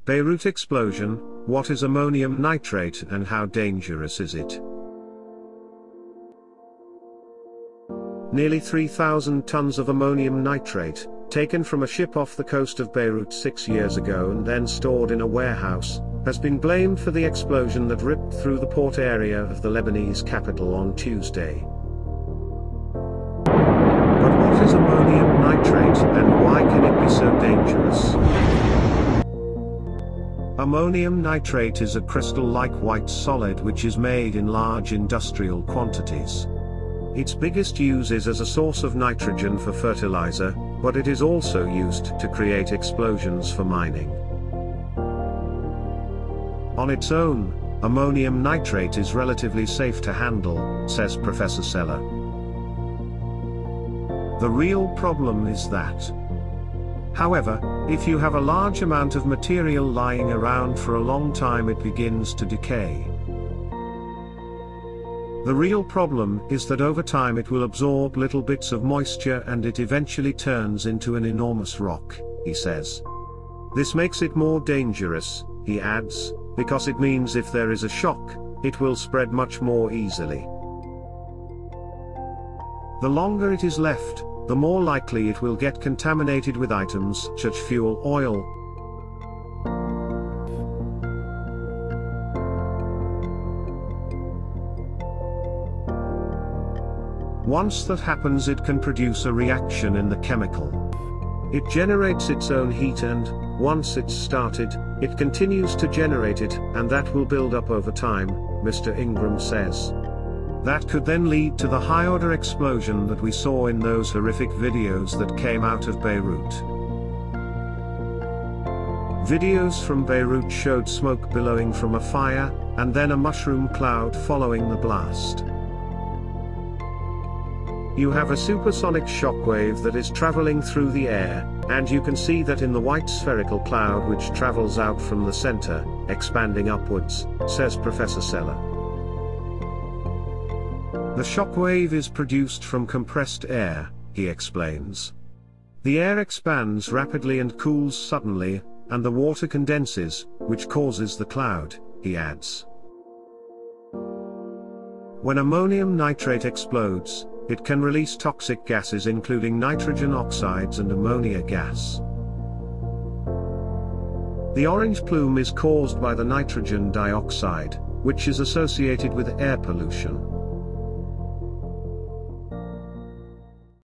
Beirut explosion: what is ammonium nitrate and how dangerous is it? Nearly 3,000 tons of ammonium nitrate, taken from a ship off the coast of Beirut 6 years ago and then stored in a warehouse, has been blamed for the explosion that ripped through the port area of the Lebanese capital on Tuesday. But what is ammonium nitrate and why can it be so dangerous? Ammonium nitrate is a crystal-like white solid which is made in large industrial quantities. Its biggest use is as a source of nitrogen for fertiliser, but it is also used to create explosions for mining. On its own, ammonium nitrate is relatively safe to handle, says Professor Sella. The real problem is that, however, if you have a large amount of material lying around for a long time, it begins to decay. The real problem is that over time it will absorb little bits of moisture and it eventually turns into an enormous rock, he says. This makes it more dangerous, he adds, because it means if there is a shock, it will spread much more easily. The longer it is left, the more likely it will get contaminated with items such as fuel oil. Once that happens, it can produce a reaction in the chemical. It generates its own heat and, once it's started, it continues to generate it, and that will build up over time, Mr. Ingram says. That could then lead to the high-order explosion that we saw in those horrific videos that came out of Beirut. Videos from Beirut showed smoke billowing from a fire, and then a mushroom cloud following the blast. You have a supersonic shockwave that is traveling through the air, and you can see that in the white spherical cloud which travels out from the center, expanding upwards, says Professor Sella. The shockwave is produced from compressed air, he explains. The air expands rapidly and cools suddenly, and the water condenses, which causes the cloud, he adds. When ammonium nitrate explodes, it can release toxic gases including nitrogen oxides and ammonia gas. The orange plume is caused by the nitrogen dioxide, which is associated with air pollution.